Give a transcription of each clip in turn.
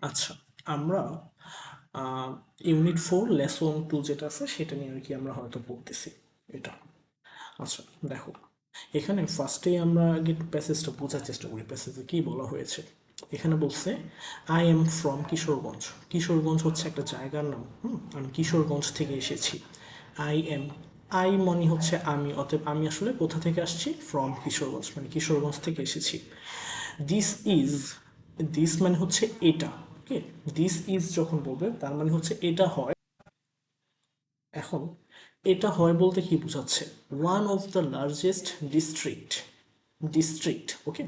আচ্ছা, আমরা unit 4 lesson 2 যেটা আছে সেটা নিয়ে আর কি আমরা হয়তো পড়তেছি এটা। আচ্ছা, দেখো, এখানে ফার্স্টেই আমরা আগে প্যাসেজটা বোঝার চেষ্টা করি প্যাসেজে কি বলা হয়েছে। এখানে বলছে I am from Kishoreganj. Kishoreganj হচ্ছে একটা জায়গার নাম। আমি কিশোরগঞ্জ থেকে এসেছি। আই এম, আই মানে হচ্ছে আমি, অতএব আমি আসলে কোথা থেকে আসছি, ফ্রম কিশোরগঞ্জ, মানে কিশোরগঞ্জ থেকে এসেছি। দিস ইজ, দিস মানে হচ্ছে এটা। ওকে, দিস ইজ যখন বলবে তার মানে হচ্ছে এটা হয়। এখন এটা হয় বলতে কি বোঝাচ্ছে, one of the largest district, district okay,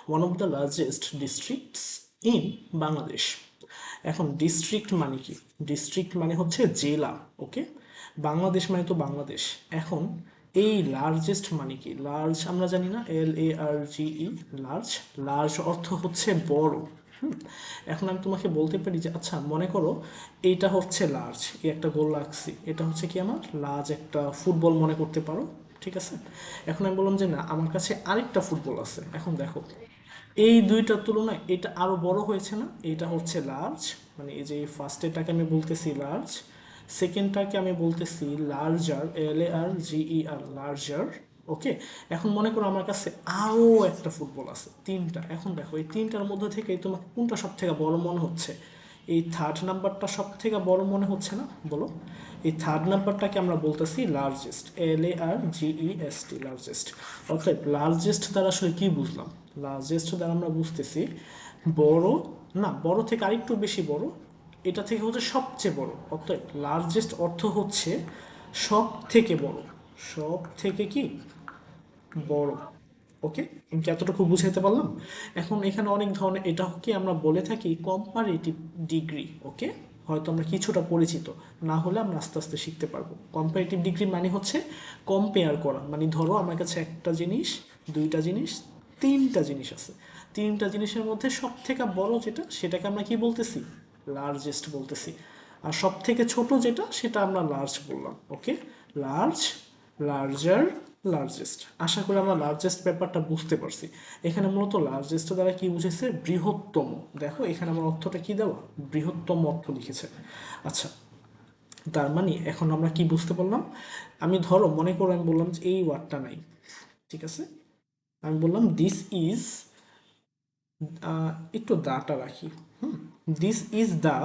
one of the largest districts in Bangladesh. এখন ডিস্ট্রিক্ট মানে কি, ডিস্ট্রিক্ট মানে হচ্ছে জেলা। ওকে, বাংলাদেশ মানে তো বাংলাদেশ। এখন এই লার্জেস্ট মানে কি, লার্জ আমরা জানি না, LARGE, লার্জ। লার্জ অর্থ হচ্ছে বড়। হুম, এখন আমি তোমাকে বলতে পারি যে আচ্ছা মনে করো এইটা হচ্ছে লার্জ, এই একটা গোল রাখছি, এটা হচ্ছে কি আমার লার্জ একটা ফুটবল মনে করতে পারো। ঠিক আছে, এখন আমি বললাম যে না আমার কাছে আরেকটা ফুটবল আছে। এখন দেখো এই দুইটার তুলনায় এটা আরো বড় হয়েছে না, এটা হচ্ছে লার্জ, মানে এই যে ফার্স্টেরটাকে আমি বলতেছি লার্জ, সেকেন্ডটাকে আমি বলতেছি লার্জার, LARGER, লার্জার। ওকে, এখন মনে করো আমার কাছে আরও একটা ফুটবল আছে, তিনটা। এখন দেখো এই তিনটার মধ্যে থেকে তোমাকে কোনটা সব থেকে বড় মনে হচ্ছে, এই থার্ড নাম্বারটা সব থেকে বড় মনে হচ্ছে না, বলো। এই থার্ড নাম্বারটাকে আমরা বলতেছি লার্জেস্ট, LARGEST, লার্জেস্ট। অর্থাৎ লার্জেস্ট দ্বারা আসলে কি বুঝলাম, লার্জেস্ট দ্বারা আমরা বুঝতেছি বড়, না বড় থেকে আরেকটু বেশি বড়, এটা থেকে হচ্ছে সবচেয়ে বড়। অর্থাৎ লার্জেস্ট অর্থ হচ্ছে সব থেকে বড়, সব থেকে কি বড়। ওকে, আমি কি এতটুকু বুঝাইতে পারলাম? এখন এখানে অনেক ধরনের, এটাকে আমরা বলে থাকি কম্পারেটিভ ডিগ্রি। ওকে, হয়তো আমরা কিছুটা পরিচিত, না হলে আমরা আস্তে আস্তে শিখতে পারবো। কম্পারেটিভ ডিগ্রি মানে হচ্ছে কম্পেয়ার করা, মানে ধরো আমার কাছে একটা জিনিস, দুইটা জিনিস, তিনটা জিনিস আছে, তিনটা জিনিসের মধ্যে সব থেকে বড় যেটা সেটাকে আমরা কি বলতেছি, লার্জেস্ট বলতেছি। আর সব থেকে ছোট যেটা সেটা আমরা লার্জ বললাম। ওকে, লার্জ, লার্জার, লার্জেস্ট। আশা করি আমরা লার্জেস্ট ব্যাপারটা বুঝতে পারছি। এখানে মূলত লার্জেস্ট দ্বারা কি বুঝেছে, বৃহত্তম। দেখো এখানে আমার অর্থটা কি দেওয়া, বৃহত্তম অর্থ লিখেছে। আচ্ছা, তার মানে এখন আমরা কি বুঝতে পারলাম, আমি ধরো মনে করো আমি বললাম যে এই ওয়ার্ডটা নাই। ঠিক আছে, আমি বললাম দিস ইজ, একটু দাটা রাখি। This is the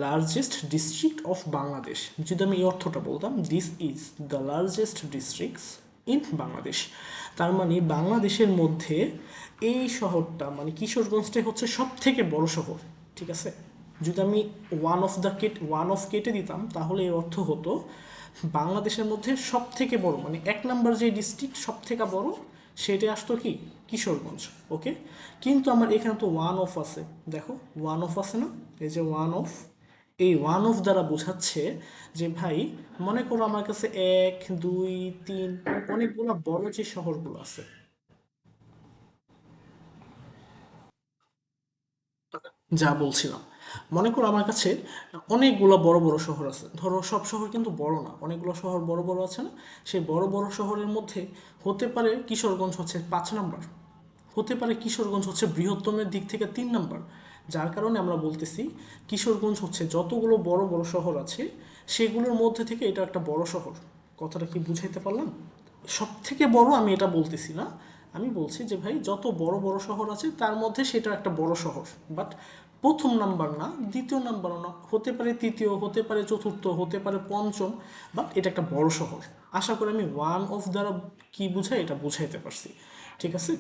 largest district of Bangladesh. যদি আমি এই অর্থটা বলতাম, this is the largest districts in Bangladesh, তার মানে বাংলাদেশের মধ্যে এই শহরটা মানে কিশোরগঞ্জটাই হচ্ছে সব থেকে বড় শহর। ঠিক আছে, যদি আমি ওয়ান অফ কেটে দিতাম তাহলে এর অর্থ হতো বাংলাদেশের মধ্যে সব থেকে বড়, মানে এক নাম্বার যে ডিস্ট্রিক্ট সব থেকে বড় সেটা আসতো কি, কিশোরগঞ্জ। ওকে, কিন্তু আমার এখানে তো ওয়ান অফ আছে, দেখো ওয়ান অফ আছে না, এই যে ওয়ান অফ, এই ওয়ান অফ দ্বারা বোঝাচ্ছে যে ভাই মনে করো আমার কাছে এক দুই তিন অনেকগুলো বড় যে শহরগুলো আছে, যা বলছিলাম, মনে করো আমার কাছে অনেকগুলো বড় বড় শহর আছে। ধরো সব শহর কিন্তু বড় না, অনেকগুলো শহর বড় বড় আছে না, সেই বড় বড় শহরের মধ্যে হতে পারে কিশোরগঞ্জ হচ্ছে 5 নাম্বার, হতে পারে কিশোরগঞ্জ হচ্ছে বৃহত্তমের দিক থেকে 3 নাম্বার। যার কারণে আমরা বলতেছি কিশোরগঞ্জ হচ্ছে যতগুলো বড় বড় শহর আছে সেগুলোর মধ্যে থেকে এটা একটা বড় শহর। কথাটা কি বুঝাইতে পারলাম? সব থেকে বড় আমি এটা বলতেছি না, আমি বলছি যে ভাই যত বড় বড় শহর আছে তার মধ্যে সেটা একটা বড় শহর। বাট প্রথম নাম্বার না, দ্বিতীয় নাম্বারও না, হতে পারে তৃতীয়, হতে পারে চতুর্থ, হতে পারে পঞ্চম, বাট এটা একটা বড় শহর। আশা করি আমি ওয়ান অফ দ্বারা কি বুঝাই এটা বুঝাইতে পারছি। ঠিক আছে,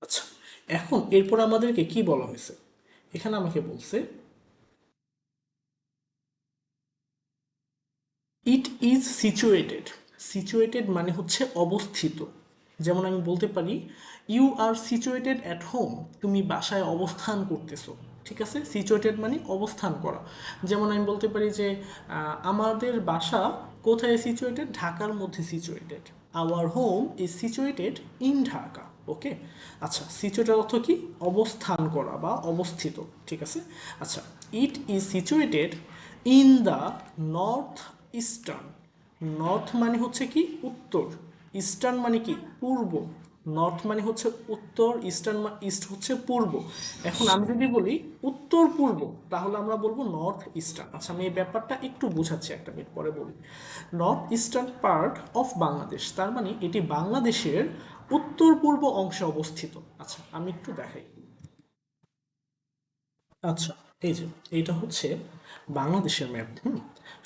আচ্ছা, এখন এরপর আমাদেরকে কি বলা হয়েছে, এখানে আমাকে বলছে ইট ইজ সিচুয়েটেড। সিচুয়েটেড মানে হচ্ছে অবস্থিত। যেমন আমি বলতে পারি you are situated at home, তুমি বাসায় অবস্থান করতেছো। ঠিক আছে, সিচুয়েটেড মানে অবস্থান করা। যেমন আমি বলতে পারি যে আমাদের বাসা কোথায় সিচুয়েটেড, ঢাকার মধ্যে situated. Our home is situated in Dhaka. Okay, আচ্ছা, সিচুয়েটেড অর্থ কি, অবস্থান করা বা অবস্থিত। ঠিক আছে, আচ্ছা, it is situated in the north eastern. North মানে হচ্ছে কি উত্তর, ইস্টার্ন মানে কি পূর্ব, নর্থ মানে হচ্ছে উত্তর, ইস্টার্ন ইস্ট হচ্ছে পূর্ব। এখন আমি যদি বলি উত্তর পূর্ব, তাহলে আমরা বলবো নর্থ ইস্টার্ন। আচ্ছা আমি এই ব্যাপারটা একটু বোঝাচ্ছি, একটা মিনিট পরে বলি। North eastern part of Bangladesh, তার মানে এটি বাংলাদেশের উত্তর পূর্ব অংশে অবস্থিত। আচ্ছা আমি একটু দেখাই। আচ্ছা এই যে এইটা হচ্ছে বাংলাদেশের ম্যাপ।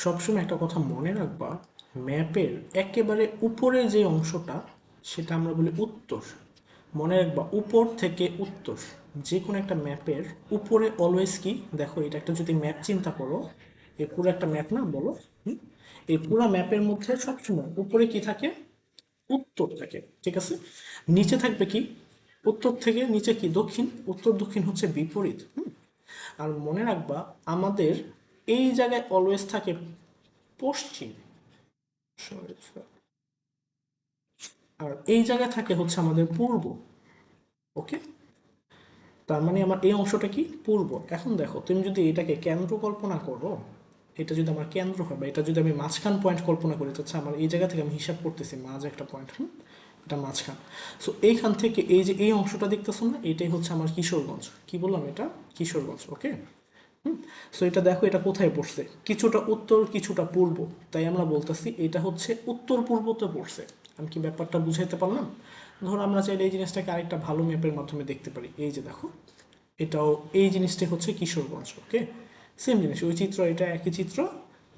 সবসময় একটা কথা মনে রাখবা, ম্যাপের একেবারে উপরে যে অংশটা সেটা আমরা বলি উত্তর। মনে রাখবা উপর থেকে উত্তর, যে কোনো একটা ম্যাপের উপরে অলওয়েজ কি, দেখো এটা একটা যদি ম্যাপ চিন্তা করো, এই পুরো একটা ম্যাপ না বলো, এই পুরো ম্যাপের মধ্যে সবসময় উপরে কি থাকে, উত্তর থাকে, ঠিক আছে। নিচে থাকবে কি, উত্তর থেকে নিচে কি, দক্ষিণ। উত্তর দক্ষিণ হচ্ছে বিপরীত। আর মনে রাখবা আমাদের এই জায়গায় অলওয়েজ থাকে পশ্চিম, Sorry, sorry. আর এই জায়গায় থাকে হচ্ছে আমাদের পূর্ব। ওকে, তার মানে আমার এই অংশটা কি, পূর্ব। এখন দেখো তুমি যদি এটাকে কেন্দ্র কল্পনা করো, এটা যদি আমার কেন্দ্র হয় বা এটা যদি আমি মাঝখান পয়েন্ট কল্পনা করি, তো হচ্ছে আমার এই জায়গা থেকে আমি হিসাব করতেছি মাঝ একটা পয়েন্ট, এটা মাঝখান। সো এইখান থেকে এই যে এই অংশটা দেখতেছো না, এটাই হচ্ছে আমার কিশোরগঞ্জ। কি বললাম, এটা কিশোরগঞ্জ। ওকে, সো এটা দেখো এটা কোথায় পড়ছে, কিছুটা উত্তর কিছুটা পূর্ব, তাই আমরা বলতেছি এটা হচ্ছে উত্তর পূর্বতে পড়ছে। আমি কি ব্যাপারটা বুঝাইতে পারলাম? ধরো আমরা চাইলে এই জিনিসটাকে আরেকটা ভালো ম্যাপের মাধ্যমে দেখতে পারি। এই যে দেখো, এটাও এই জিনিসটা হচ্ছে কিশোরগঞ্জ। ওকে, সেম জিনিস, ওই চিত্র এটা একই চিত্র।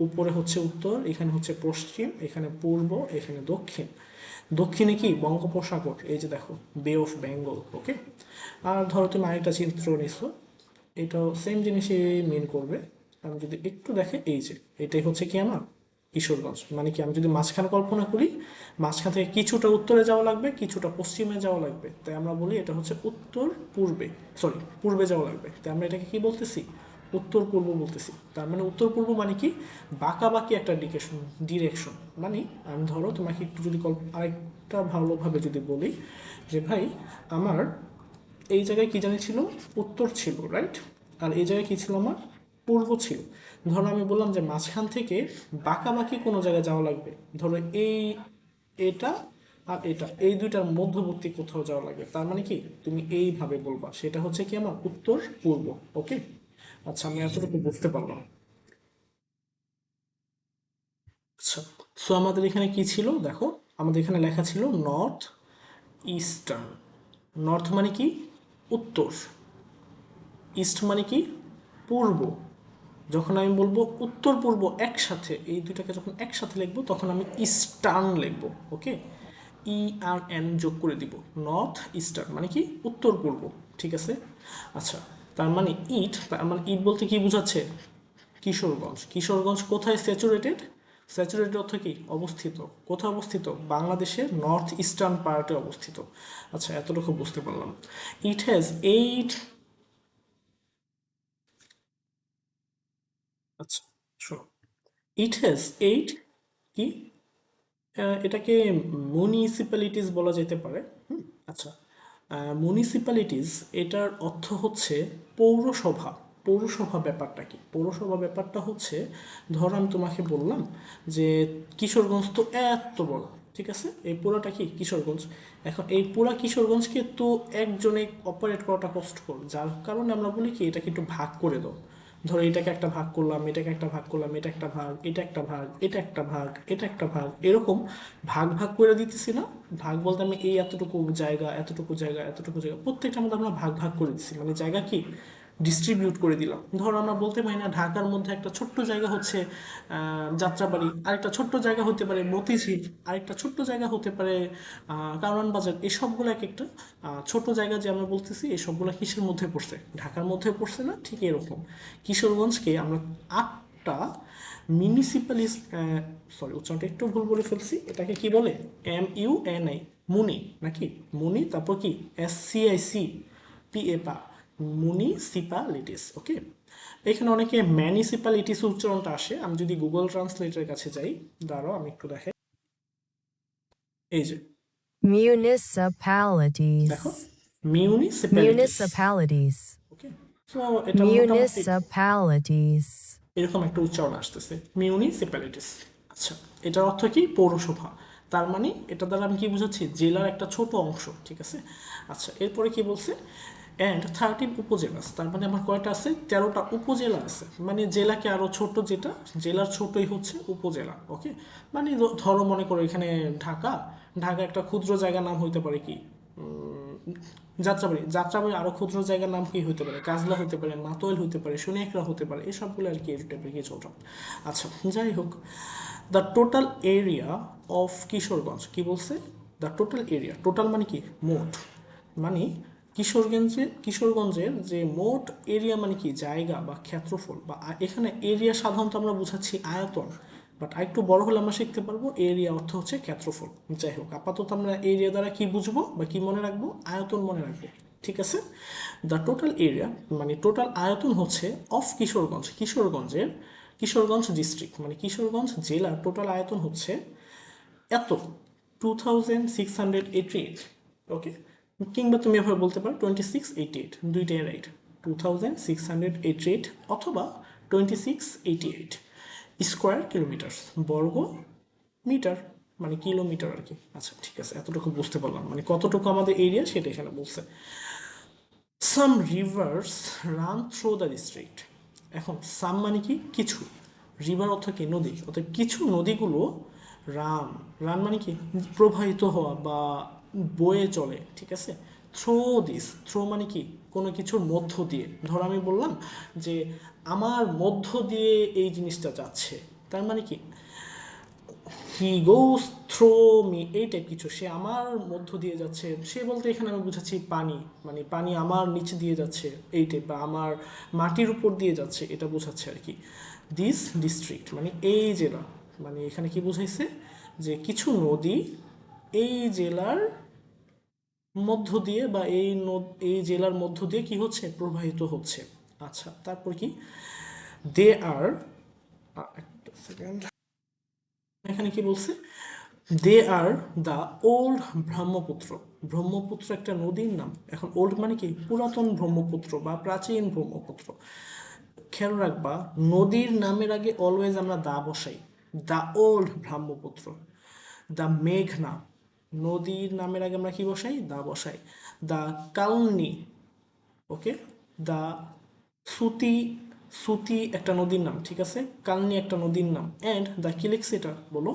উপরে হচ্ছে উত্তর, এখানে হচ্ছে পশ্চিম, এখানে পূর্ব, এখানে দক্ষিণ। দক্ষিণে কি, বঙ্গোপসাগর, এই যে দেখো বে অফ বেঙ্গল। ওকে, আর ধরো তুমি আরেকটা চিত্র নিছো, এটাও সেম জিনিসই মেন করবে। আমি যদি একটু দেখে, এই যে এটাই হচ্ছে কি আমার কিশোরগঞ্জ। মানে কি, আমি যদি মাঝখান কল্পনা করি, মাঝখান থেকে কিছুটা উত্তরে যাওয়া লাগবে, কিছুটা পশ্চিমে যাওয়া লাগবে, তাই আমরা বলি এটা হচ্ছে উত্তর পূর্বে, সরি পূর্বে যাওয়া লাগবে, তাই আমরা এটাকে কি বলতেছি, উত্তর পূর্ব বলতেছি। তার মানে উত্তর পূর্ব মানে কি, বাঁকাবাঁকি একটা ডিরেকশন। মানে আমি ধরো তোমাকে একটু যদি আরেকটা ভালোভাবে যদি বলি, যে ভাই আমার এই জায়গায় কি জানি ছিল, উত্তর ছিল, রাইট। আর এই জায়গায় কি ছিল আমার, পূর্ব ছিল। ধরো আমি বললাম যে মাঝখান থেকে বাঁকাবাঁকি কোনো জায়গায় যাওয়া লাগবে, ধরো এই, এটা আর এটা, এই দুইটার মধ্যবর্তী কোথাও যাওয়া লাগবে, তার মানে কি তুমি এইভাবে বলবা, সেটা হচ্ছে কি আমার উত্তর পূর্ব। ওকে, আচ্ছা আমি এতটুকু বুঝতে পারলাম। আচ্ছা, সো আমাদের এখানে কি ছিল দেখো, আমাদের এখানে লেখা ছিল নর্থ ইস্টার্ন। নর্থ মানে কি, উত্তর। ইস্ট মানে কি, পূর্ব। যখন আমি বলবো উত্তর পূর্ব একসাথে, এই দুইটাকে যখন একসাথে লিখবো তখন আমি ইস্টার্ন লিখবো। ওকে, ই আর এন যোগ করে দিব, নর্থ ইস্টার্ন মানে কি উত্তর পূর্ব, ঠিক আছে। আচ্ছা, তার মানে ইট, তার মানে ইট বলতে কি বোঝাচ্ছে, কিশোরগঞ্জ। কিশোরগঞ্জ কোথায় স্যাচুরেটেড, স্যাচুরেটেড অর্থ কি, অবস্থিত। কোথায় অবস্থিত, বাংলাদেশের নর্থ ইস্টার্ন পার্টে অবস্থিত। আচ্ছা এতটুকু বুঝতে পারলাম। ইট হ্যাজ এইট, আচ্ছা শোনো, ইট হ্যাজ এইট কি, এটাকে মুনিসিপ্যালিটিস বলা যেতে পারে। আচ্ছা, মুনিসিপ্যালিটিস এটার অর্থ হচ্ছে পৌরসভা। পৌরসভা ব্যাপারটা কি, পৌরসভা ব্যাপারটা হচ্ছে, ধর আমি তোমাকে বললাম যে কিশোরগঞ্জ তো এত বড়, ঠিক আছে, এই পুরাটা কি কিশোরগঞ্জ। এখন এই পুরা কিশোরগঞ্জকে তো একজনে অপারেট করাটা কষ্টকর, যার কারণে আমরা বলি কি এটাকে একটু ভাগ করে দাও। ধরো এটাকে একটা ভাগ করলাম, এটাকে একটা ভাগ করলাম, এটা একটা ভাগ, এটা একটা ভাগ, এটা একটা ভাগ, এটা একটা ভাগ, এরকম ভাগ ভাগ করে দিতেছি না। ভাগ বলতে আমি এই এতটুকু জায়গা, এতটুকু জায়গা, এতটুকু জায়গা, প্রত্যেকটা মধ্যে আমরা ভাগ ভাগ করে দিচ্ছি, মানে জায়গা কি ডিস্ট্রিবিউট করে দিলাম। ধরো আমরা বলতে পারি না ঢাকার মধ্যে একটা ছোট্ট জায়গা হচ্ছে যাত্রাবাড়ি, আরেকটা ছোট্ট জায়গা হতে পারে মতিঝিল, আরেকটা ছোট্ট জায়গা হতে পারে কারওয়ান বাজার। এই সবগুলো এক একটা ছোট জায়গা যে আমরা বলতেছি, এই সবগুলো কিসের মধ্যে পড়ছে, ঢাকার মধ্যে পড়ছে না, ঠিক এরকম কিশোরগঞ্জকে আমরা আটটা মিউনিসিপ্যালিস, সরি উচ্চারণটা একটু ভুল বলে ফেলছি, এটাকে কি বলে, MUNI, মুনি নাকি, মুনি, তারপর কি SCIC, PA, মুনিসিপালিটিস। ওকে, এখানে অনেকে ম্যানিসিপালিটিস উচ্চারণটা আসে, আমি যদি গুগল ট্রান্সলেটের কাছে যাই, দাঁড়াও আমি একটু দেখাই। এই যে দেখো, Municipalities. মিউনিসিপ্যালিটিস। Municipalities. ওকে, সো এটা মোটামুটি Municipalities. এরকম একটা উচ্চারণ আসতেছে, মিউনিসিপ্যালিটিস। আচ্ছা, এটার অর্থ কি, পৌরসভা। তার মানে এটা দ্বারা আমি কি বুঝাচ্ছি, জেলার একটা ছোট অংশ, ঠিক আছে। আচ্ছা, এরপরে কি বলছে, অ্যান্ড 13 উপজেলাস, তার মানে আমার কয়টা আছে, 13টা উপজেলা আছে, মানে জেলাকে আরও ছোট, যেটা জেলার ছোটই হচ্ছে উপজেলা, ওকে। মানে ধরো মনে করো এখানে ঢাকা, ঢাকা একটা ক্ষুদ্র জায়গার নাম হইতে পারে কি, যাত্রাবাড়ি, যাত্রাবাড়ি আরও ক্ষুদ্র জায়গার নাম কি হতে পারে, কাজলা হতে পারে, মাতোয়াল হতে পারে, সোনিয়াকড়া হতে পারে, এসবগুলো আর কি এই টাইপের কিছু ওটা। আচ্ছা, যাই হোক, the total area of Kishoreganj, কি বলছে, দ্য টোটাল এরিয়া, টোটাল মানে কি মোট, মানে কিশোরগঞ্জের যে মোট এরিয়া মানে কি জায়গা বা ক্ষেত্রফল, বা এখানে এরিয়া সাধারণত আমরা বুঝাচ্ছি আয়তন, বাট আরেকটু বড় হলে আমরা শিখতে পারবো এরিয়া অর্থ হচ্ছে ক্ষেত্রফল। যাই হোক, আপাতত আমরা এরিয়া দ্বারা কি বুঝবো বা কি মনে রাখবো, আয়তন মনে রাখবো, ঠিক আছে। দ্য টোটাল এরিয়া মানে টোটাল আয়তন হচ্ছে অফ কিশোরগঞ্জ, কিশোরগঞ্জ ডিস্ট্রিক্ট মানে কিশোরগঞ্জ জেলার টোটাল আয়তন হচ্ছে এত, 2688, ওকে। কিংবা তুমি এভাবে বলতে পারো 2688, দুইটাই রাইট, 2688 অথবা 2688 স্কোয়ার কিলোমিটার, বর্গ মিটার, মানে কিলোমিটার আর কি। আচ্ছা, ঠিক আছে, এতটুকু বুঝতে পারলাম, মানে কতটুকু আমাদের এরিয়া সেটা এখানে বলছে। Some rivers run through the district, এখন সাম মানে কি কিছু, রিভার অর্থ কি নদী, অর্থাৎ কিছু নদীগুলো রান, রান মানে কি প্রবাহিত হওয়া বা বয়ে চলে, ঠিক আছে। থ্রো দিস, থ্রো মানে কি কোনো কিছুর মধ্য দিয়ে, ধরো আমি বললাম যে আমার মধ্য দিয়ে এই জিনিসটা যাচ্ছে, তার মানে কি হি গোস থ্রো মি, এই টাইপ কিছু, সে আমার মধ্য দিয়ে যাচ্ছে, সে বলতে এখানে আমি বুঝাচ্ছি পানি, মানে পানি আমার নিচে দিয়ে যাচ্ছে এই টাইপ, বা আমার মাটির উপর দিয়ে যাচ্ছে, এটা বোঝাচ্ছে আর কি। দিস ডিস্ট্রিক্ট মানে এই জেলা, মানে এখানে কি বুঝাইছে যে কিছু নদী এই জেলার মধ্য দিয়ে বা এই জেলার মধ্য দিয়ে কি হচ্ছে, প্রবাহিত হচ্ছে। আচ্ছা, তারপর কি, দে আর, একটা সেকেন্ড, এখানে কি বলছে, they are the old Brahmaputra, Brahmaputra একটা নদীর নাম, এখন ওল্ড মানে কি পুরাতন ব্রহ্মপুত্র বা প্রাচীন ব্রহ্মপুত্র। খেয়াল রাখবা, নদীর নামের আগে অলওয়েজ আমরা দা বসাই, দ্য ওল্ড ব্রহ্মপুত্র, দ্য মেঘনা, নদীর নামের আগে আমরা কি বসাই, দা বসাই, দ্য কালনি, ওকে, দ্য সুতি, সুতি একটা নদীর নাম, ঠিক আছে, কালনি একটা নদীর নাম, অ্যান্ড দ্য কিলেক্সিটা বলো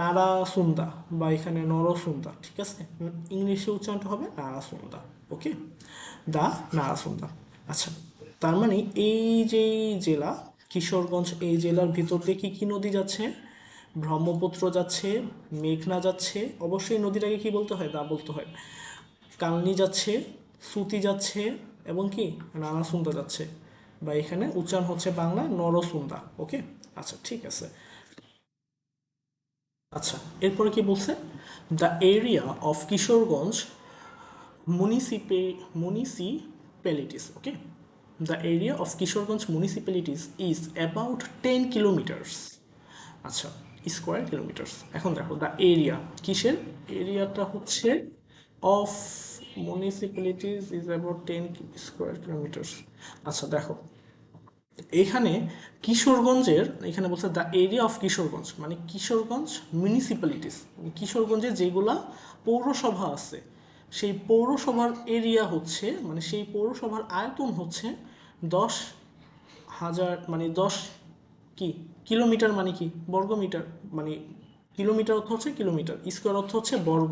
নারাসুন্দা, বা এখানে নরসুন্দা, ঠিক আছে, ইংলিশে উচ্চারণটা হবে নারাসুন্দা, ওকে, দা নারাসুন্দা। আচ্ছা, তার মানে এই যে জেলা কিশোরগঞ্জ, এই জেলার ভিতর দিয়ে কি কি নদী যাচ্ছে, ব্রহ্মপুত্র যাচ্ছে, মেঘনা যাচ্ছে, অবশ্যই নদীটাকে কি বলতে হয়, দা বলতে হয়, কালনি যাচ্ছে, সুতি যাচ্ছে, এবং কি নারাসুন্দা যাচ্ছে, বা এখানে উচ্চারণ হচ্ছে বাংলা নরসুন্দা, ওকে। আচ্ছা, ঠিক আছে। আচ্ছা, এরপরে কি বলছে, the area of Kishoreganj municipalities, okay, the area of Kishoreganj municipalities is about 10 kilometers, আচ্ছা, স্কোয়ার কিলোমিটার্স। এখন দেখো দ্য এরিয়া, কিসের এরিয়াটা হচ্ছে of municipalities is about 10 square kilometres. আচ্ছা, দেখো এখানে কিশোরগঞ্জের, এখানে বলছে দ্য এরিয়া অফ কিশোরগঞ্জ, মানে কিশোরগঞ্জ মিউনিসিপ্যালিটিস, মানে কিশোরগঞ্জে যেগুলা পৌরসভা আছে, সেই পৌরসভার এরিয়া হচ্ছে, মানে সেই পৌরসভার আয়তন হচ্ছে 10,000, মানে 10 কি কিলোমিটার, মানে কি বর্গমিটার, মানে কিলোমিটার অর্থ হচ্ছে কিলোমিটার, স্কোয়ার অর্থ হচ্ছে বর্গ,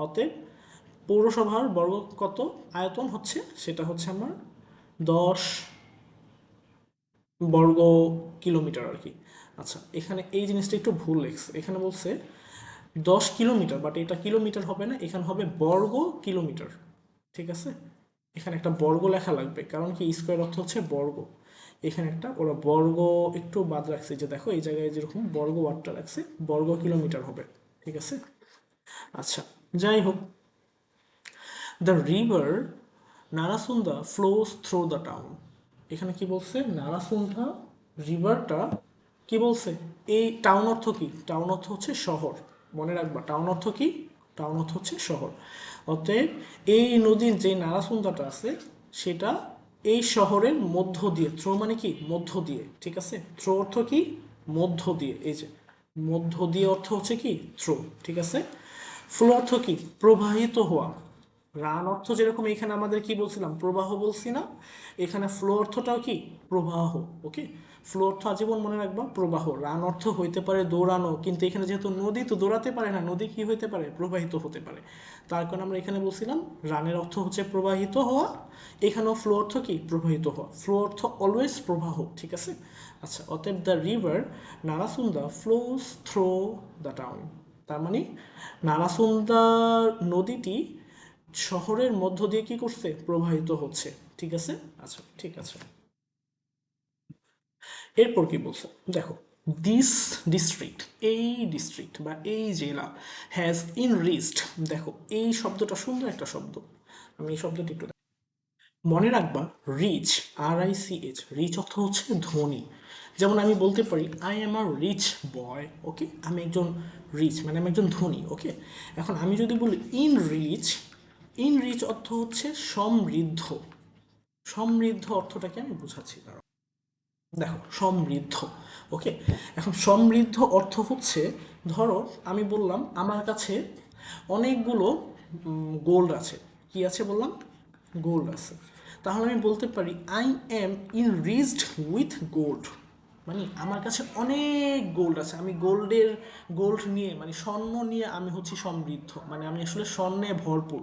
অতএব পৌরসভার বর্গ কত আয়তন হচ্ছে, সেটা হচ্ছে আমার 10 বর্গ কিলোমিটার আর কি। আচ্ছা, এখানে এই জিনিসটা একটু ভুল লেখছে, এখানে বলছে 10 কিলোমিটার, বাট এটা কিলোমিটার হবে না, এখানে হবে বর্গ কিলোমিটার, ঠিক আছে। এখানে একটা বর্গ লেখা লাগবে, কারণ কি স্কোয়ার অর্থ হচ্ছে বর্গ, এখানে একটা ওরা বর্গ একটু বাদ রাখছে, যে দেখো এই জায়গায় যেরকম বর্গ ওয়ার্ডটা রাখছে, বর্গ কিলোমিটার হবে, ঠিক আছে। আচ্ছা, যাই হোক, the river Narasunda flows through the town, এখানে কি বলছে, নারাসুন্দা রিভারটা কি বলছে, এই টাউন অর্থ কি, টাউন অর্থ হচ্ছে শহর, মনে রাখবা টাউন অর্থ কি, টাউন অর্থ হচ্ছে শহর, অতএব এই নদীর যে নারাসুন্দাটা আছে সেটা এই শহরের মধ্য দিয়ে, থ্রো মানে কি মধ্য দিয়ে, ঠিক আছে, থ্রো অর্থ কি মধ্য দিয়ে, এই যে মধ্য দিয়ে অর্থ হচ্ছে কি থ্রো, ঠিক আছে। ফ্লো অর্থ কি প্রবাহিত হওয়া। রান অর্থ যেরকম এখানে আমাদের কি বলছিলাম প্রবাহ বলছি না, এখানে ফ্লো অর্থটাও কি প্রবাহ। ওকে, ফ্লো অর্থ আজীবন মনে রাখবা প্রবাহ। রান অর্থ হইতে পারে দৌড়ানো, কিন্তু এখানে যেহেতু নদী তো দৌড়াতে পারে না, নদী কি হইতে পারে প্রবাহিত হতে পারে। তার কারণে আমরা এখানে বলছিলাম রানের অর্থ হচ্ছে প্রবাহিত হওয়া, এখানেও ফ্লো অর্থ কি প্রবাহিত হওয়া। ফ্লো অর্থ অলওয়েজ প্রবাহ, ঠিক আছে। আচ্ছা, অতএব the river Narasunda flows through the town. তার মানে নারাসুন্দা নদীটি শহরের মধ্য দিয়ে কি করছে প্রবাহিত হচ্ছে, ঠিক আছে। আচ্ছা ঠিক আছে, এরপর কি বলছে দেখো, দিস ডিস্ট্রিক্ট, এই ডিস্ট্রিক্ট বা এই জেলা, হ্যাজ ইনরিচড। দেখো এই শব্দটা সুন্দর একটা শব্দ, আমি এই শব্দটি একটু মনে রাখবা। রিচ, RICH, রিচ অর্থ হচ্ছে ধনী। যেমন আমি বলতে পারি আই এম আ রিচ বয়, ওকে, আমি একজন রিচ মানে আমি একজন ধনী, ওকে। এখন আমি যদি বলি ইন রিচ, ইন রিচ অর্থ হচ্ছে সমৃদ্ধ। সমৃদ্ধ অর্থটাকে আমি বুঝাচ্ছি, দাঁড়াও। দেখো সমৃদ্ধ, ওকে। এখন সমৃদ্ধ অর্থ হচ্ছে, ধরো আমি বললাম আমার কাছে অনেকগুলো গোল্ড আছে। কি আছে বললাম, গোল্ড আছে। তাহলে আমি বলতে পারি I am enriched with gold, মানে আমার কাছে অনেক গোল্ড আছে, আমি গোল্ড নিয়ে মানে স্বর্ণ নিয়ে আমি হচ্ছি সমৃদ্ধ, মানে আমি আসলে স্বর্ণে ভরপুর।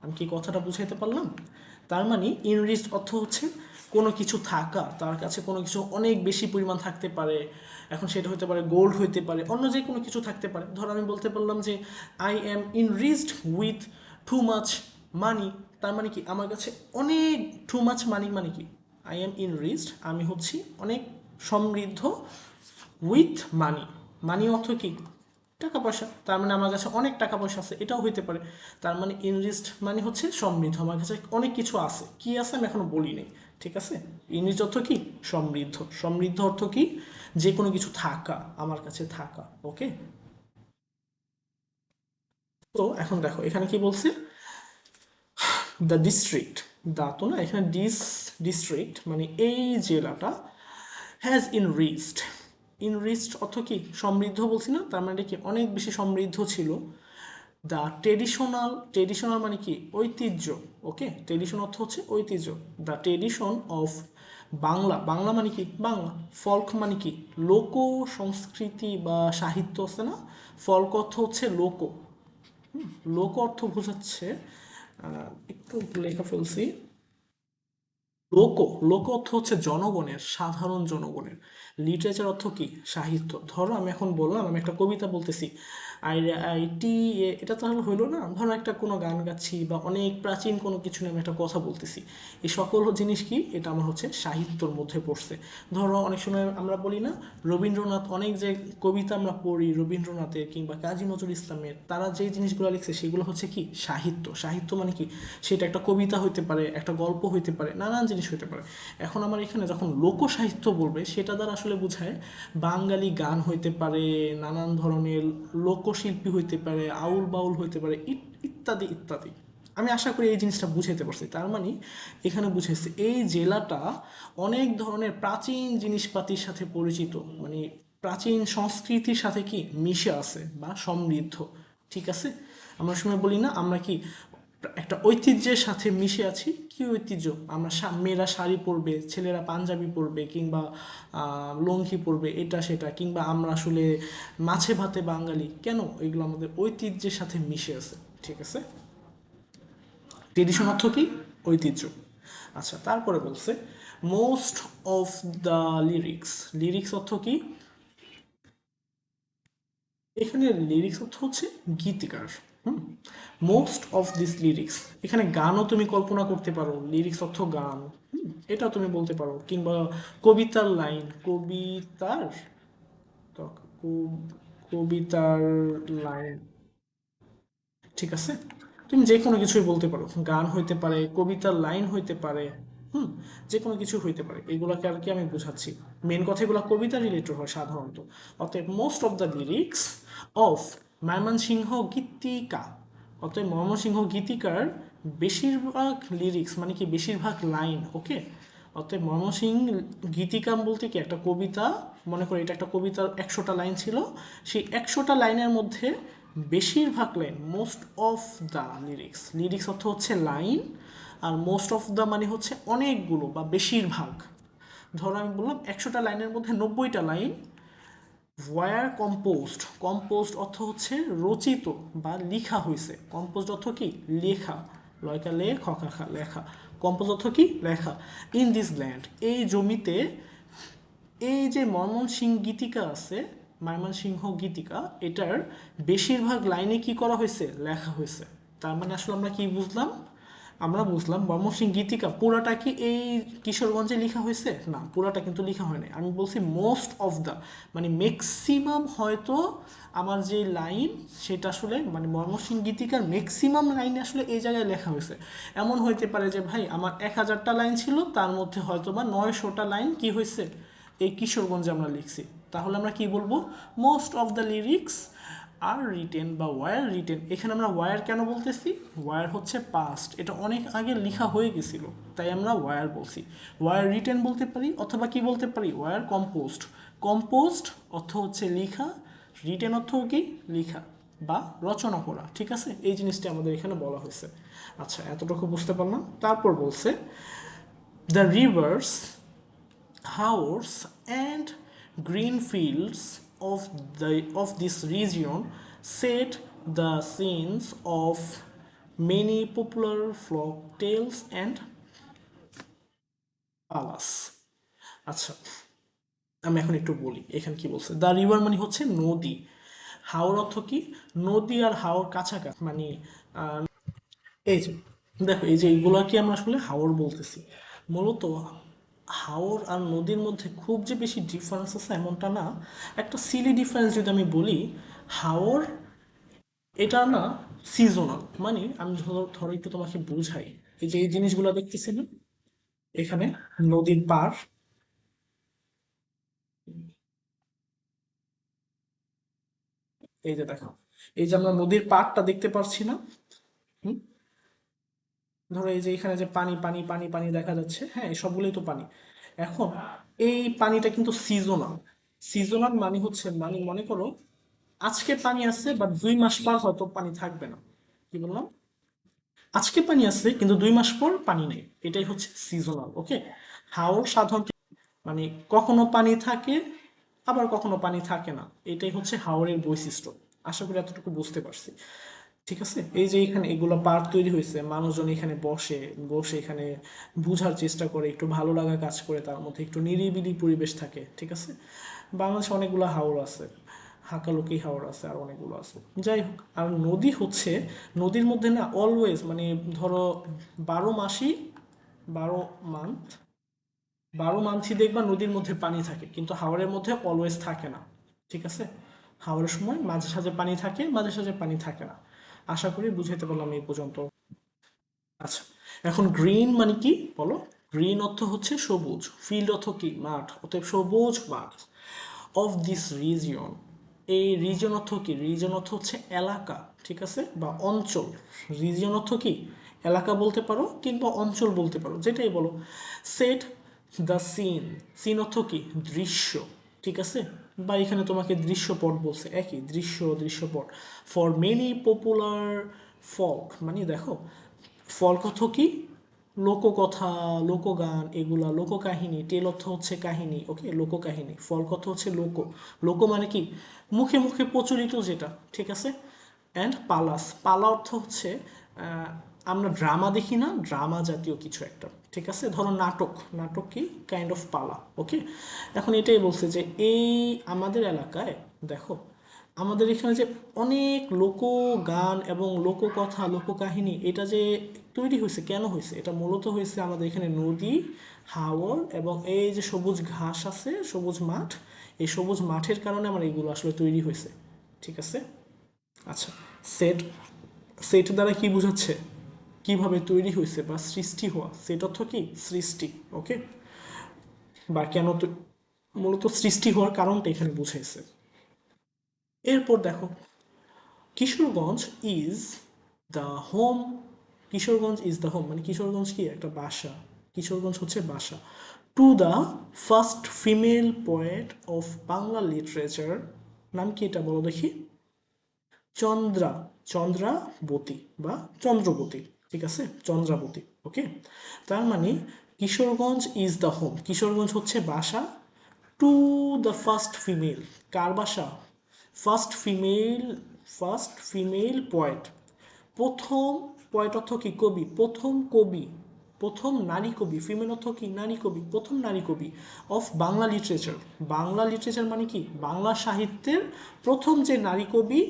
আমি কি কথাটা বুঝাইতে পারলাম? তার মানে ইনরিচড অর্থ হচ্ছে কোনো কিছু থাকা, তার কাছে কোনো কিছু অনেক বেশি পরিমাণ থাকতে পারে। এখন সেটা হতে পারে গোল্ড হইতে পারে, অন্য যে কোনো কিছু থাকতে পারে। ধরো আমি বলতে পারলাম যে I am enriched with too much money. তার মানে কি আমার কাছে অনেক, টু মাচ মানি মানে কি আই এম ইনরিচড, আমি হচ্ছি অনেক সমৃদ্ধ উইথ মানি। মানি অর্থ কি টাকা পয়সা, তার মানে আমার কাছে অনেক টাকা পয়সা আছে, এটাও হইতে পারে। তার মানে ইনরিচড মানে হচ্ছে সমৃদ্ধ, আমার কাছে অনেক কিছু আছে। কি আছে আমি এখনো বলি নাই, ঠিক আছে। ইংরেজি অর্থ কি সমৃদ্ধ, সমৃদ্ধ অর্থ কি যে কোনো কিছু থাকা, আমার কাছে থাকা, ওকে। তো এখন দেখো এখানে কি বলছে, দ্য ডিস্ট্রিক্ট, দা তো না, এখানে ডিস্ট্রিক্ট মানে এই জেলাটা হ্যাজ ইনরিচড। ইনরিচড অর্থ কি সমৃদ্ধ বলছি না, তার মানে কি অনেক বেশি সমৃদ্ধ ছিল। দ্য ট্রেডিশনাল, ট্রেডিশনাল মানে কি ঐতিহ্য, ওকে। ট্রেডিশন অর্থ হচ্ছে ঐতিহ্য। The tradition of Bangla, Bangla মানে কি বাংলা। ফল্ক মানে কি লোক সংস্কৃতি বা সাহিত্য আছে না, ফল্ক অর্থ হচ্ছে লোক। লোক অর্থ বোঝাচ্ছে, একটু লেখা ফেলছি, লোক, লোক অর্থ হচ্ছে জনগণের, সাধারণ জনগণের। লিটারেচার অর্থ কি সাহিত্য। ধরো আমি এখন বললাম আমি একটা কবিতা বলতেছি, আই আই টি এটা তাহলে হইলো না। ধরো একটা কোনো গান গাচ্ছি বা অনেক প্রাচীন কোনো কিছু নিয়ে আমি একটা কথা বলতেছি, এই সকল জিনিস কি এটা আমার হচ্ছে সাহিত্যর মধ্যে পড়ছে। ধরো অনেক সময় আমরা বলি না রবীন্দ্রনাথ, অনেক যে কবিতা আমরা পড়ি রবীন্দ্রনাথের কিংবা কাজী নজরুল ইসলামের, তারা যে জিনিসগুলো লিখছে সেগুলো হচ্ছে কি সাহিত্য। সাহিত্য মানে কি সেটা একটা কবিতা হইতে পারে, একটা গল্প হইতে পারে, নানান জিনিস হইতে পারে। এখন আমার এখানে যখন লোক সাহিত্য বলবে সেটা দ্বারা আসলে বোঝায় বাঙালি গান হইতে পারে, নানান ধরনের লোকশিল্পী হইতে পারে, আউল বাউল হইতে পারে, ইত্যাদি ইত্যাদি। আমি আশা করি এই জিনিসটা বুঝাইতে পারছি। তার মানে এখানে বুঝাইছে এই জেলাটা অনেক ধরনের প্রাচীন জিনিসপাতির সাথে পরিচিত, মানে প্রাচীন সংস্কৃতির সাথে কি মিশে আছে বা সমৃদ্ধ, ঠিক আছে। আমরা সময় বলি না আমরা কি একটা ঐতিহ্যের সাথে মিশে আছি। কি ঐতিহ্য, আমরা মেয়েরা শাড়ি পরবে, ছেলেরা পাঞ্জাবি পরবে কিংবা লুঙ্গি পরবে, এটা সেটা, কিংবা আমরা আসলে মাছে ভাতে বাঙালি, কেন এগুলো আমাদের ঐতিহ্যের সাথে মিশে আছে, ঠিক আছে। ট্রেডিশন অর্থ কি ঐতিহ্য। আচ্ছা তারপরে বলছে most of the lyrics, lyrics অর্থ কি, এখানে লিরিক্স অর্থ হচ্ছে গীতিকার। হুম, মোস্ট অফ দিস লিরিক্স, এখানে গানও তুমি কল্পনা করতে পারো, লিরিক্স অর্থ গান, এটাও তুমি বলতে পারো, কিংবা কবিতার লাইন, কবিতার তো কবিতার লাইন, ঠিক আছে। তুমি যে কোনো কিছুই বলতে পারো, গান হইতে পারে, কবিতার লাইন হইতে পারে, হুম, যে কোনো কিছু হইতে পারে। এগুলাকে আর কি আমি বুঝাচ্ছি, মেন কথা এগুলো কবিতা রিলেটেড হয় সাধারণত। অতএব most of the lyrics of Mymensingh Geetika, অতএব ময়মনসিংহ গীতিকার বেশিরভাগ লিরিক্স মানে কি বেশিরভাগ লাইন, ওকে, অতএব ময়মনসিংহ গীতিকা বলতে কি একটা কবিতা, মনে করি এটা একটা কবিতার 100টা লাইন ছিল, সেই 100টা লাইনের মধ্যে বেশিরভাগ line, most of the lyrics, lyrics অর্থ হচ্ছে লাইন, আর মোস্ট অফ দ্য মানে হচ্ছে অনেকগুলো বা বেশিরভাগ। ধরো আমি বললাম 100টা লাইনের মধ্যে 90টা লাইন ওয়ার কম্পোজড, কম্পোজড অর্থ হচ্ছে রচিত বা লিখা হয়েছে, কম্পোজড অর্থ কি লেখা, লয়কা লে খখা খা লেখা, কম্পোজ অর্থ কি লেখা, ইন দিস ল্যান্ড এই জমিতে, এই যে ময়মনসিংহ গীতিকা আছে, ময়মনসিংহ গীতিকা, এটার বেশিরভাগ লাইনে কি করা হয়েছে লেখা হয়েছে। তার মানে আসলে আমরা কি বুঝলাম, আমরা বুঝলাম ময়মনসিংহ গীতিকা পুরাটা কি এই কিশোরগঞ্জে লেখা হয়েছে, না পুরাটা কিন্তু লেখা হয় নাই। আমি বলছি মোস্ট অফ দ্য, মানে ম্যাক্সিমাম হয়তো আমার যে লাইন সেটা আসলে মানে ময়মনসিংহ গীতিকার ম্যাক্সিমাম লাইনে আসলে এই জায়গায় লেখা হয়েছে। এমন হইতে পারে যে ভাই আমার 1000টা লাইন ছিল, তার মধ্যে হয়তো বা 900টা লাইন কি হয়েছে এই কিশোরগঞ্জে আমরা লিখছি। তাহলে আমরা কি বলবো, most of the lyrics are written বা ওয়ার রিটেন। এখানে আমরা ওয়ার কেন বলতেছি, ওয়ার হচ্ছে পাস্ট, এটা অনেক আগে লেখা হয়ে গেছিল, তাই আমরা ওয়ার বলছি। ওয়ার রিটেন বলতে পারি, অথবা কি বলতে পারি ওয়ার কম্পোস্ট। কম্পোস্ট অর্থ হচ্ছে লেখা, রিটেন অর্থ কি লেখা বা রচনা করা, ঠিক আছে, এই জিনিসটা আমাদের এখানে বলা হয়েছে। আচ্ছা এতটুকু বুঝতে পারলাম। তারপর বলছে the rivers, house and green fields of this region set the scenes of many popular folk tales and palas. আচ্ছা আমি এখন একটু বলি এখানে কি বলছে। দ্য রিভার মানে হচ্ছে নদী, হাওর অর্থ কি নদী, আর হাওর কাছাকাছি মানে এই যে দেখো এই যে এইগুলো কি আমরা আসলে হাওর বলতেছি। মূলত হাওর আর নদীর মধ্যে খুব যে বেশি ডিফারেন্স আছে এমনটা না। একটা সিলি ডিফারেন্স যদি আমি বলি, হাওর এটা না সিজনাল, মানে আমি ধরো ধরো একটু তোমাকে বুঝাই। এই যে এই জিনিসগুলো দেখতেছি না এখানে, নদীর পার, এই যে দেখো এই যে আমরা নদীর পাড়টা দেখতে পাচ্ছি না, হুম? ধরো এই যে এখানে যে পানি পানি পানি পানি দেখা যাচ্ছে, হ্যাঁ এই সবগুলোই তো পানি। এখন এই পানিটা কিন্তু সিজনাল, সিজনাল মানে হচ্ছে মানে মনে করো আজকে পানি আছে বাট 2 মাস পর হয়তো পানি থাকবে না। কি বললাম, আজকে পানি আছে কিন্তু 2 মাস পর পানি নেই, এটাই হচ্ছে সিজনাল, ওকে। হাওর সাধারণত মানে কখনো পানি থাকে আবার কখনো পানি থাকে না, এটাই হচ্ছে হাওরের বৈশিষ্ট্য। আশা করি এতটুকু বুঝতে পারছি, ঠিক আছে। এই যে এখানে এগুলো পার্ক তৈরি হয়েছে, মানুষজন এখানে বসে বসে এখানে বুঝার চেষ্টা করে, একটু ভালো লাগা কাজ করে, তার মধ্যে একটু নিরিবিলি পরিবেশ থাকে, ঠিক আছে। বাংলাদেশে অনেকগুলো হাওর আছে, হাকালুকি হাওর আছে, আর অনেকগুলো আছে, যাই হোক। আর নদী হচ্ছে, নদীর মধ্যে না অলওয়েজ মানে ধরো 12 মাসই, 12 মান্থ, 12 মান্থই দেখবা নদীর মধ্যে পানি থাকে, কিন্তু হাওরের মধ্যে অলওয়েজ থাকে না, ঠিক আছে। হাওরের সময় মাঝে সাঝে পানি থাকে, মাঝে সাঝে পানি থাকে না। আশা করি বুঝাইতে পারলাম এই পর্যন্ত। আচ্ছা এখন গ্রিন মানে কি বলো, গ্রিন অর্থ হচ্ছে সবুজ, ফিল্ড অর্থ কি মাঠ, অতএব সবুজ মাঠ। অফ দিস রিজিয়ন, এই রিজন অর্থ কি, রিজন অর্থ হচ্ছে এলাকা, ঠিক আছে, বা অঞ্চল। রিজিয়ন অর্থ কি এলাকা বলতে পারো কিংবা অঞ্চল বলতে পারো, যেটাই বলো। সেট দ্য সিন, সিন অর্থ কি দৃশ্য, ঠিক আছে, বা এখানে তোমাকে দৃশ্যপট বলছে, একই দৃশ্য দৃশ্যপট। ফর মেনি পপুলার ফল্ক মানে দেখো, ফল্ক অর্থ কি লোককথা, লোকগান, এগুলা লোককাহিনী, টেল অর্থ হচ্ছে কাহিনী, ওকে, লোককাহিনী। ফল্ক অর্থ হচ্ছে লোক, লোক মানে কি মুখে মুখে প্রচলিত যেটা, ঠিক আছে। অ্যান্ড পালাস, পালা অর্থ হচ্ছে আমরা ড্রামা দেখি না, ড্রামা জাতীয় কিছু একটা, ঠিক আছে, ধরো নাটক, নাটক কি কাইন্ড অফ পালা, ওকে। এখন এটাই বলছে যে এই আমাদের এলাকায় দেখো, আমাদের এখানে যে অনেক লোকগান এবং লোককথা লোককাহিনী, এটা যে তৈরি হয়েছে, কেন হয়েছে, এটা মূলত হয়েছে আমাদের এখানে নদী, হাওর এবং এই যে সবুজ ঘাস আছে, সবুজ মাঠ, এই সবুজ মাঠের কারণে আমার এইগুলো আসলে তৈরি হয়েছে, ঠিক আছে। আচ্ছা সেট, সেট দ্বারা কি বোঝাচ্ছে, কিভাবে তৈরি হয়েছে বা সৃষ্টি হওয়া, সেট অর্থ কি সৃষ্টি, ওকে, বা কেন মূলত সৃষ্টি হওয়ার কারণটা এখানে বুঝাইছে। এরপর দেখো Kishoreganj is the home, Kishoreganj is the home মানে কিশোরগঞ্জ কি একটা বাসা, কিশোরগঞ্জ হচ্ছে বাসা। To the first female poet of Bangla literature, নাম কি এটা বলো দেখি? চন্দ্রাবতী বা চন্দ্রবতী, ঠিক আছে, চন্দ্রাবতী। ওকে, তার মানে Kishoreganj is the home, Kishoreganj হচ্ছে বাসা টু দ্য ফার্স্ট ফিমেল, কার বাসা? ফার্স্ট ফিমেল পয়েট, প্রথম, পয়েট অর্থ কি? কবি, প্রথম কবি, প্রথম নারী কবি, ফিমেল অর্থ কি? নারী কবি, প্রথম নারী কবি of Bangla literature, Bangla literature মানে কি? বাংলা সাহিত্যের প্রথম যে নারী কবি,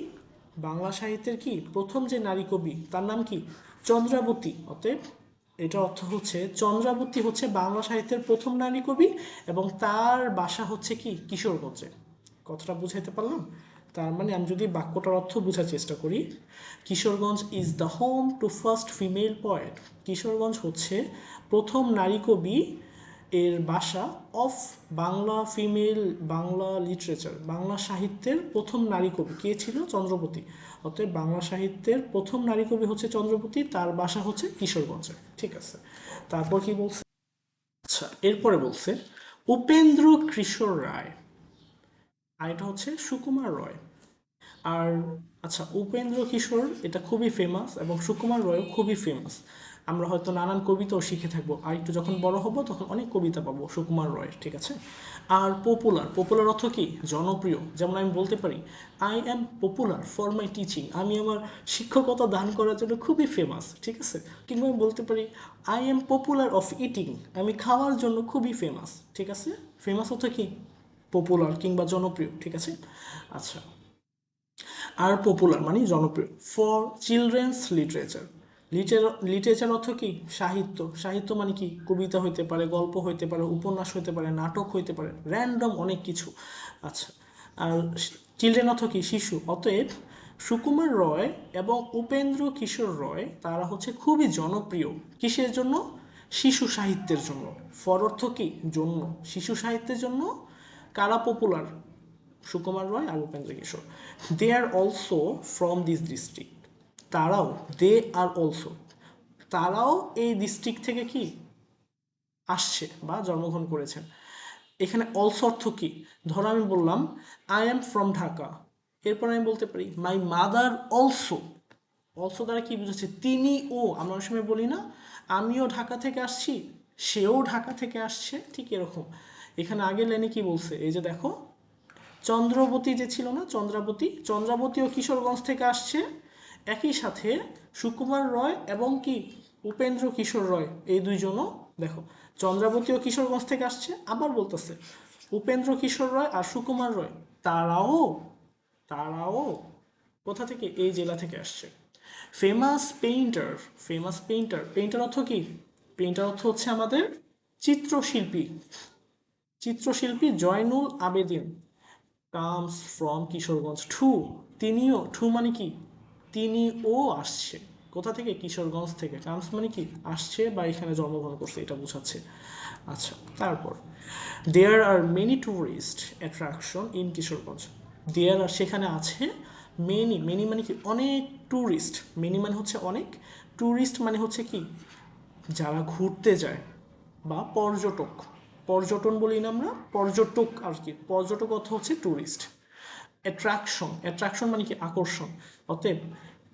বাংলা সাহিত্যের কি প্রথম যে নারী কবি তার নাম কি? চন্দ্রাবতী। অতএব এটার অর্থ হচ্ছে চন্দ্রাবতী হচ্ছে বাংলা সাহিত্যের প্রথম নারী কবি এবং তার বাসা হচ্ছে কি? কিশোরগঞ্জে। কথাটা বুঝাইতে পারলাম? তার মানে আমি যদি বাক্যটার অর্থ বোঝার চেষ্টা করি, Kishoreganj is the home to first female poet, Kishoreganj হচ্ছে প্রথম নারী কবি এর বাসা of Bangla female, Bangla literature, Bangla সাহিত্যের প্রথম নারী কবি কে ছিল? চন্দ্রবতী। অতএব বাংলা সাহিত্যের প্রথম নারী কবি হচ্ছে চন্দ্রবতী, তার বাসা হচ্ছে কিশোরগঞ্জে। ঠিক আছে, তারপর কি বলছে? আচ্ছা, এরপরে বলছে উপেন্দ্র কিশোর রায়, আর এটা হচ্ছে সুকুমার রয়। আর আচ্ছা, উপেন্দ্র কিশোর এটা খুবই ফেমাস এবং সুকুমার রয়ও খুবই ফেমাস। আমরা হয়তো নানান কবিতাও শিখে থাকবো, আর একটু যখন বড় হব তখন অনেক কবিতা পাবো সুকুমার রয়ের, ঠিক আছে। আর পপুলার, পপুলার অর্থ কি? জনপ্রিয়। যেমন আমি বলতে পারি I am popular for my teaching, আমি আমার শিক্ষকতা দান করার জন্য খুবই ফেমাস, ঠিক আছে। কিংবা আমি বলতে পারি I am popular of eating, আমি খাওয়ার জন্য খুবই ফেমাস, ঠিক আছে। ফেমাস অর্থ কি? পপুলার কিংবা জনপ্রিয়, ঠিক আছে। আচ্ছা, আর পপুলার মানে জনপ্রিয়। ফর চিলড্রেন্স লিটারেচার, লিটারেচার অর্থ কি? সাহিত্য, সাহিত্য মানে কি? কবিতা হইতে পারে, গল্প হইতে পারে, উপন্যাস হইতে পারে, নাটক হইতে পারে, র্যান্ডম অনেক কিছু। আচ্ছা, আর চিলড্রেন অর্থ কি? শিশু। অতএব সুকুমার রয় এবং উপেন্দ্র কিশোর রয় তারা হচ্ছে খুবই জনপ্রিয়। কিসের জন্য? শিশু সাহিত্যের জন্য। ফর অর্থ কি? জন্য, শিশু সাহিত্যের জন্য। কারা পপুলার? সুকুমার রয় আর Upendra Kishore. They are also from this district, তারাও, দে আর অলসো, তারাও এই ডিস্ট্রিক্ট থেকে কি আসছে বা জন্মগ্রহণ করেছেন। এখানে অলসো অর্থ কি? ধরো আমি বললাম আই এম ফ্রম ঢাকা, এরপর আমি বলতে পারি মাই মাদার অলসো, অলসো দ্বারা কি বুঝাচ্ছে? তিনি ও, আমরা অনেক সময় বলি না আমিও ঢাকা থেকে আসছি, সেও ঢাকা থেকে আসছে, ঠিক এরকম। এখানে আগের লাইনে কি বলছে? এই যে দেখো, চন্দ্রবতী যে ছিল না, চন্দ্রাবতীও কিশোরগঞ্জ থেকে আসছে। একই সাথে সুকুমার রয় এবং কি উপেন্দ্র কিশোর রয়, এই দুইজনও দেখো চন্দ্রাবতীও কিশোরগঞ্জ থেকে আসছে। আবার বলতেছে উপেন্দ্র কিশোর রয় আর সুকুমার রয় তারাও, তারাও কোথা থেকে? এই জেলা থেকে আসছে। Famous painter, famous painter, painter অর্থ কি? পেইন্টার অর্থ হচ্ছে আমাদের চিত্রশিল্পী, চিত্রশিল্পী Zainul Abedin comes from Kishoreganj too, তিনিও, টু মানে কি? তিনিও আসছে। কোথা থেকে? কিশোরগঞ্জ থেকে। কামস মানে কি? আসছে বা এখানে জন্মগ্রহণ করছে, এটা বোঝাচ্ছে। আচ্ছা, তারপর there are many tourist attraction in Kishoreganj, there are সেখানে আছে, মেনি, মেনি মানে কি? অনেক, ট্যুরিস্ট, মেনি মানে হচ্ছে অনেক, ট্যুরিস্ট মানে হচ্ছে কি? যারা ঘুরতে যায় বা পর্যটক, পর্যটন বলি না আমরা, পর্যটক আর কি, পর্যটক অর্থ হচ্ছে ট্যুরিস্ট। অ্যাট্রাকশন, অ্যাট্রাকশন মানে কি? আকর্ষণ। অতএব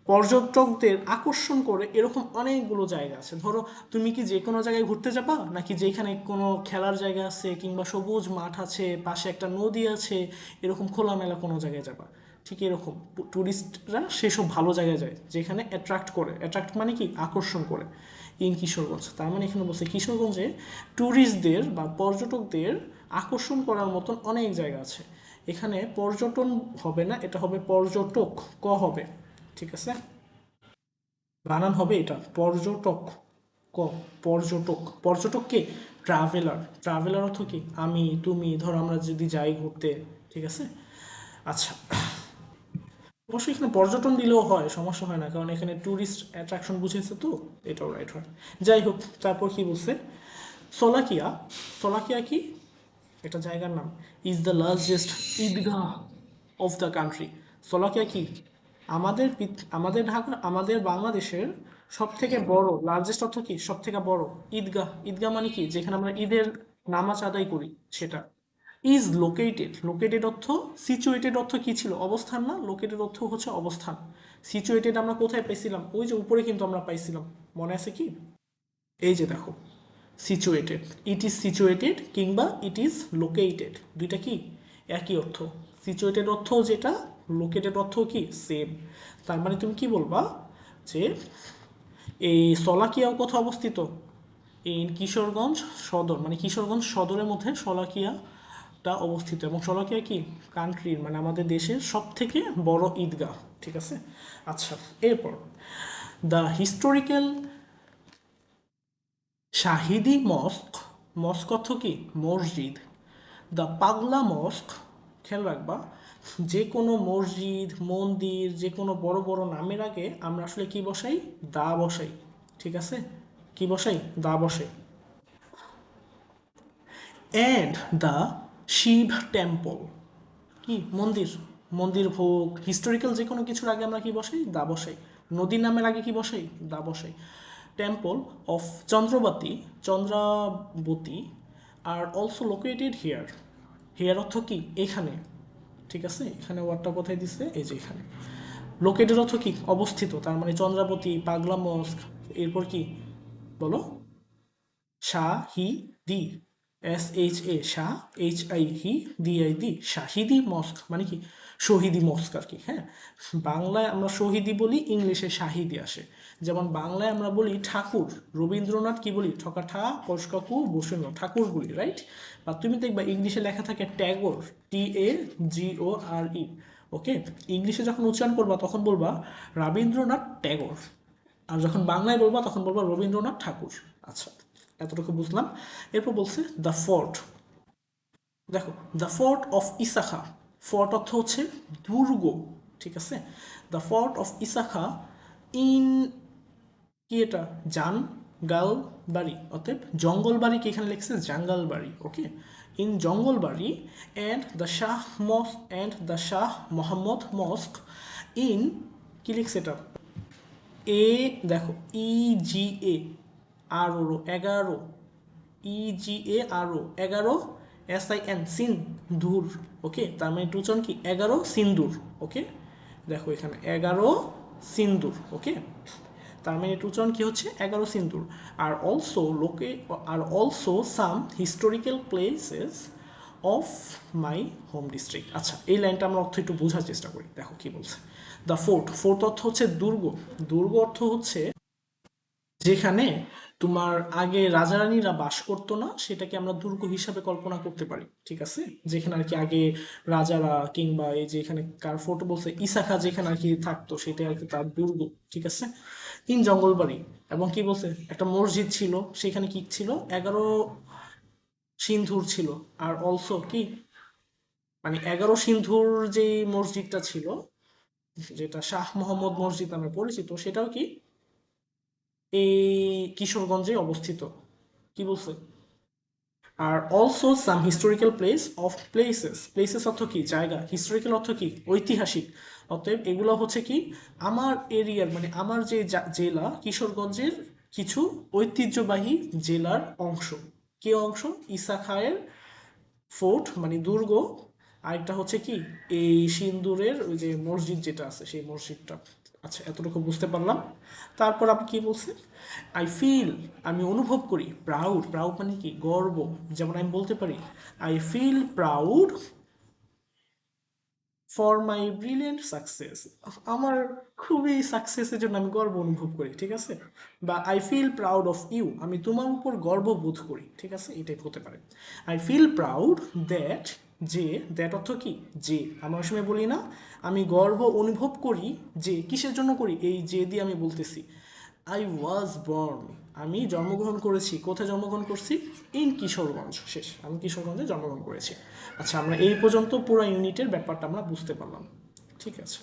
পর্যটকদের আকর্ষণ করে এরকম অনেকগুলো জায়গা আছে। ধরো তুমি কি যে কোনো জায়গায় ঘুরতে যাবা, নাকি যেখানে কোনো খেলার জায়গা আছে কিংবা সবুজ মাঠ আছে, পাশে একটা নদী আছে, এরকম খোলামেলা কোনো জায়গায় যাবা, ঠিক এরকম ট্যুরিস্টরা সেসব ভালো জায়গায় যায় যেখানে অ্যাট্রাক্ট করে, অ্যাট্রাক্ট মানে কি? আকর্ষণ করে। ইন কিশোরগঞ্জ, তার মানে এখানে বলছে কিশোরগঞ্জে ট্যুরিস্টদের বা পর্যটকদের আকর্ষণ করার মতন অনেক জায়গা আছে। এখানে পর্যটন হবে না, এটা হবে পর্যটক, ক হবে, ঠিক আছে। বানান হবে এটা পর্যটক, ক, পর্যটক। পর্যটক কে? ট্রাভেলার, ট্রাভেলার অর্থ কি? আমি, তুমি, ধরো আমরা যদি যাই ঘুরতে, ঠিক আছে। আচ্ছা, অবশ্যই এখানে পর্যটন দিলেও হয়, সমস্যা হয় না, কারণ এখানে ট্যুরিস্ট অ্যাট্রাকশন বুঝেছে তো, এটাও রাইট হয়। যাই হোক, তারপর কি বলছে? সোলাকিয়া, সোলাকিয়া কি? একটা জায়গার নাম। Is the largest Eidgah of the country, Sholakia কি? আমাদের ঢাকা, আমাদের বাংলাদেশের সব থেকে বড়, লার্জেস্ট অর্থ কি সব থেকে বড়। ঈদগাহ, ঈদগাহ মানে কি যেখানে আমরা ঈদের নামাজ আদায় করি সেটা। ইজ লোকেটেড, লোকেটেড অর্থ, সিচুয়েটেড অর্থ কি ছিল অবস্থান না, লোকেটেড অর্থ হচ্ছে অবস্থান। সিচুয়েটেড আমরা কোথায় পাইছিলাম, ওই যে উপরে কিন্তু আমরা পাইছিলাম, মনে আছে কি? এই যে দেখো সিচুয়েটেড, ইট ইজ সিচুয়েটেড কিংবা ইট ইজ লোকেটেড, দুইটা কি একই অর্থ। সিচুয়েটেড অর্থ যেটা, লোকেটেড অর্থ কি সেম। তার মানে তুমি কি বলবা যে এই শলাকিয়াও কোথায় অবস্থিত, এই কিশোরগঞ্জ সদর, মানে কিশোরগঞ্জ সদরের মধ্যে শলাকিয়াটা অবস্থিত, এবং শলাকিয়া কি কান্ট্রির মানে আমাদের দেশের সব থেকে বড় ঈদগাহ, ঠিক আছে। আচ্ছা, এরপর দ্য হিস্টোরিক্যাল শাহিদি মস্ক, মস্ক অর্থ কি মসজিদ। দ্য পাগলা মস্ক, খেয়াল রাখবা যে কোনো মসজিদ মন্দির যে কোনো বড় বড় নামের আগে আমরা আসলে কি বসাই, দা বসাই, ঠিক আছে। কি বসাই, দা বসাই। অ্যান্ড দ্য শিব টেম্পল, কি মন্দির, মন্দির ভোগ, হিস্টোরিক্যাল যে কোনো কিছুর আগে আমরা কি বসাই, দা বসাই। নদীর নামের আগে কি বসাই, দা বসাই। Temple of Chandrabati, Chandrabati are also located here, here অর্থ কি এখানে, ঠিক আছে। এখানে ওয়ার্ডটা কোথায় দিছে, এই যে এখানে। লোকেটেড অর্থ কি অবস্থিত, তার মানে চন্দ্রাবতী, পাগলা মস্ক, এরপর কি বলো, শাহিদি, SHA শাহ, HIDI শাহিদি মস্ক মানে কি শহীদি মস্ক আর কি, হ্যাঁ। বাংলায় আমরা শহীদি বলি, ইংলিশে শাহিদি আসে। যেমন বাংলায় আমরা বলি ঠাকুর, রবীন্দ্রনাথ কি বলি, ঠকা ঠা কসকাকু বসুন ঠাকুর বলি, রাইট। বা তুমি দেখবা ইংলিশে লেখা থাকে ট্যাগর, TAGORE, ওকে। ইংলিশে যখন উচ্চারণ করবা তখন বলবা রবীন্দ্রনাথ ট্যাগর, আর যখন বাংলায় বলবা তখন বলবা রবীন্দ্রনাথ ঠাকুর। আচ্ছা, এতটুকু বুঝলাম। এরপর বলছে দ্য ফোর্ট, দেখো দ্য ফোর্ট অফ ইসাখা, ফোর্ট অর্থ হচ্ছে দুর্গ, ঠিক আছে। দ্য ফোর্ট অফ ইসাখা ইন, কি এটা জানগাল বাড়ি, অতএব জঙ্গল বাড়ি, কি এখানে লিখছে জাঙ্গাল বাড়ি, ওকে। In Jangal Bari and the Shah mosque, and the Shah Mohammad mosque in, কি লিখছে এটা, এ দেখো EGA আরও 11, EGA 11 SIN সিন্ধুর, ওকে। তার মানে টুচন কি 11 সিন্দুর, ওকে। দেখো এখানে 11 সিন্দুর, ওকে। তার মানে টুচন কি হচ্ছে 11 সিন্দুর। আর অলসো লোকে, are also some historical places of my home district. আচ্ছা, এই লাইনটা আমরা অর্থ একটু বোঝার চেষ্টা করি, দেখো কি বলছে। দ্য ফোর্ট, ফোর্ট অর্থ হচ্ছে দুর্গ, দুর্গ অর্থ হচ্ছে যেখানে তোমার আগে রাজা রানীরা বাস করতো না, সেটাকে আমরা দুর্গ হিসাবে কল্পনা করতে পারি, ঠিক আছে। যেখানে আর কি আগে রাজারা কিংবা এই যে এখানে কার ফোর্ট বলছে ইসাখা, যেখানে আর কি থাকতো সেটা আর কি তার দুর্গ, ঠিক আছে। ইন জঙ্গলবাড়ি, এবং কি বলছে একটা মসজিদ ছিল, সেখানে কি ছিল 11 সিন্ধুর ছিল। আর অলসো কি মানে 11 সিন্ধুর যে মসজিদটা ছিল, যেটা শাহ মোহাম্মদ মসজিদ নামে পরিচিত, সেটাও কি এই কিশোরগঞ্জে অবস্থিত, কি বলছে। Are also some historical place of places, places অর্থ কি জায়গা, হিস্টোরিক্যাল অর্থ কি ঐতিহাসিক। অতএব এগুলো হচ্ছে কি আমার এরিয়ার মানে আমার যে জেলা কিশোরগঞ্জের কিছু ঐতিহ্যবাহী জেলার অংশ। কি অংশ, ঈসা খায়ের ফোর্ট মানে দুর্গ, আরেকটা হচ্ছে কি এই সিন্দুরের ওই যে মসজিদ যেটা আছে সেই মসজিদটা। আচ্ছা, এতটুকু বুঝতে পারলাম। তারপর আপনি কি বলছেন, আই ফিল, আমি অনুভব করি, প্রাউড, প্রাউড মানে কি গর্ব। যেমন আমি বলতে পারি I feel proud for my brilliant success, আমার খুবই সাকসেসের জন্য আমি গর্ব অনুভব করি, ঠিক আছে। বা I feel proud of you, আমি তোমার উপর গর্ব বোধ করি, ঠিক আছে, এটাই হতে পারে। আই ফিল প্রাউড দ্যাট, যে দ্যাট অর্থ কি যে, আমরা ওই সময় বলি না আমি গর্ব অনুভব করি, যে কিসের জন্য করি, এই যে দিয়ে আমি বলতেছি আই ওয়াজ বর্ন, আমি জন্মগ্রহণ করেছি, কোথায় জন্মগ্রহণ করছি, ইন কিশোরগঞ্জ, শেষ, আমি কিশোরগঞ্জে জন্মগ্রহণ করেছি। আচ্ছা, আমরা এই পর্যন্ত পুরো ইউনিটের ব্যাপারটা আমরা বুঝতে পারলাম, ঠিক আছে।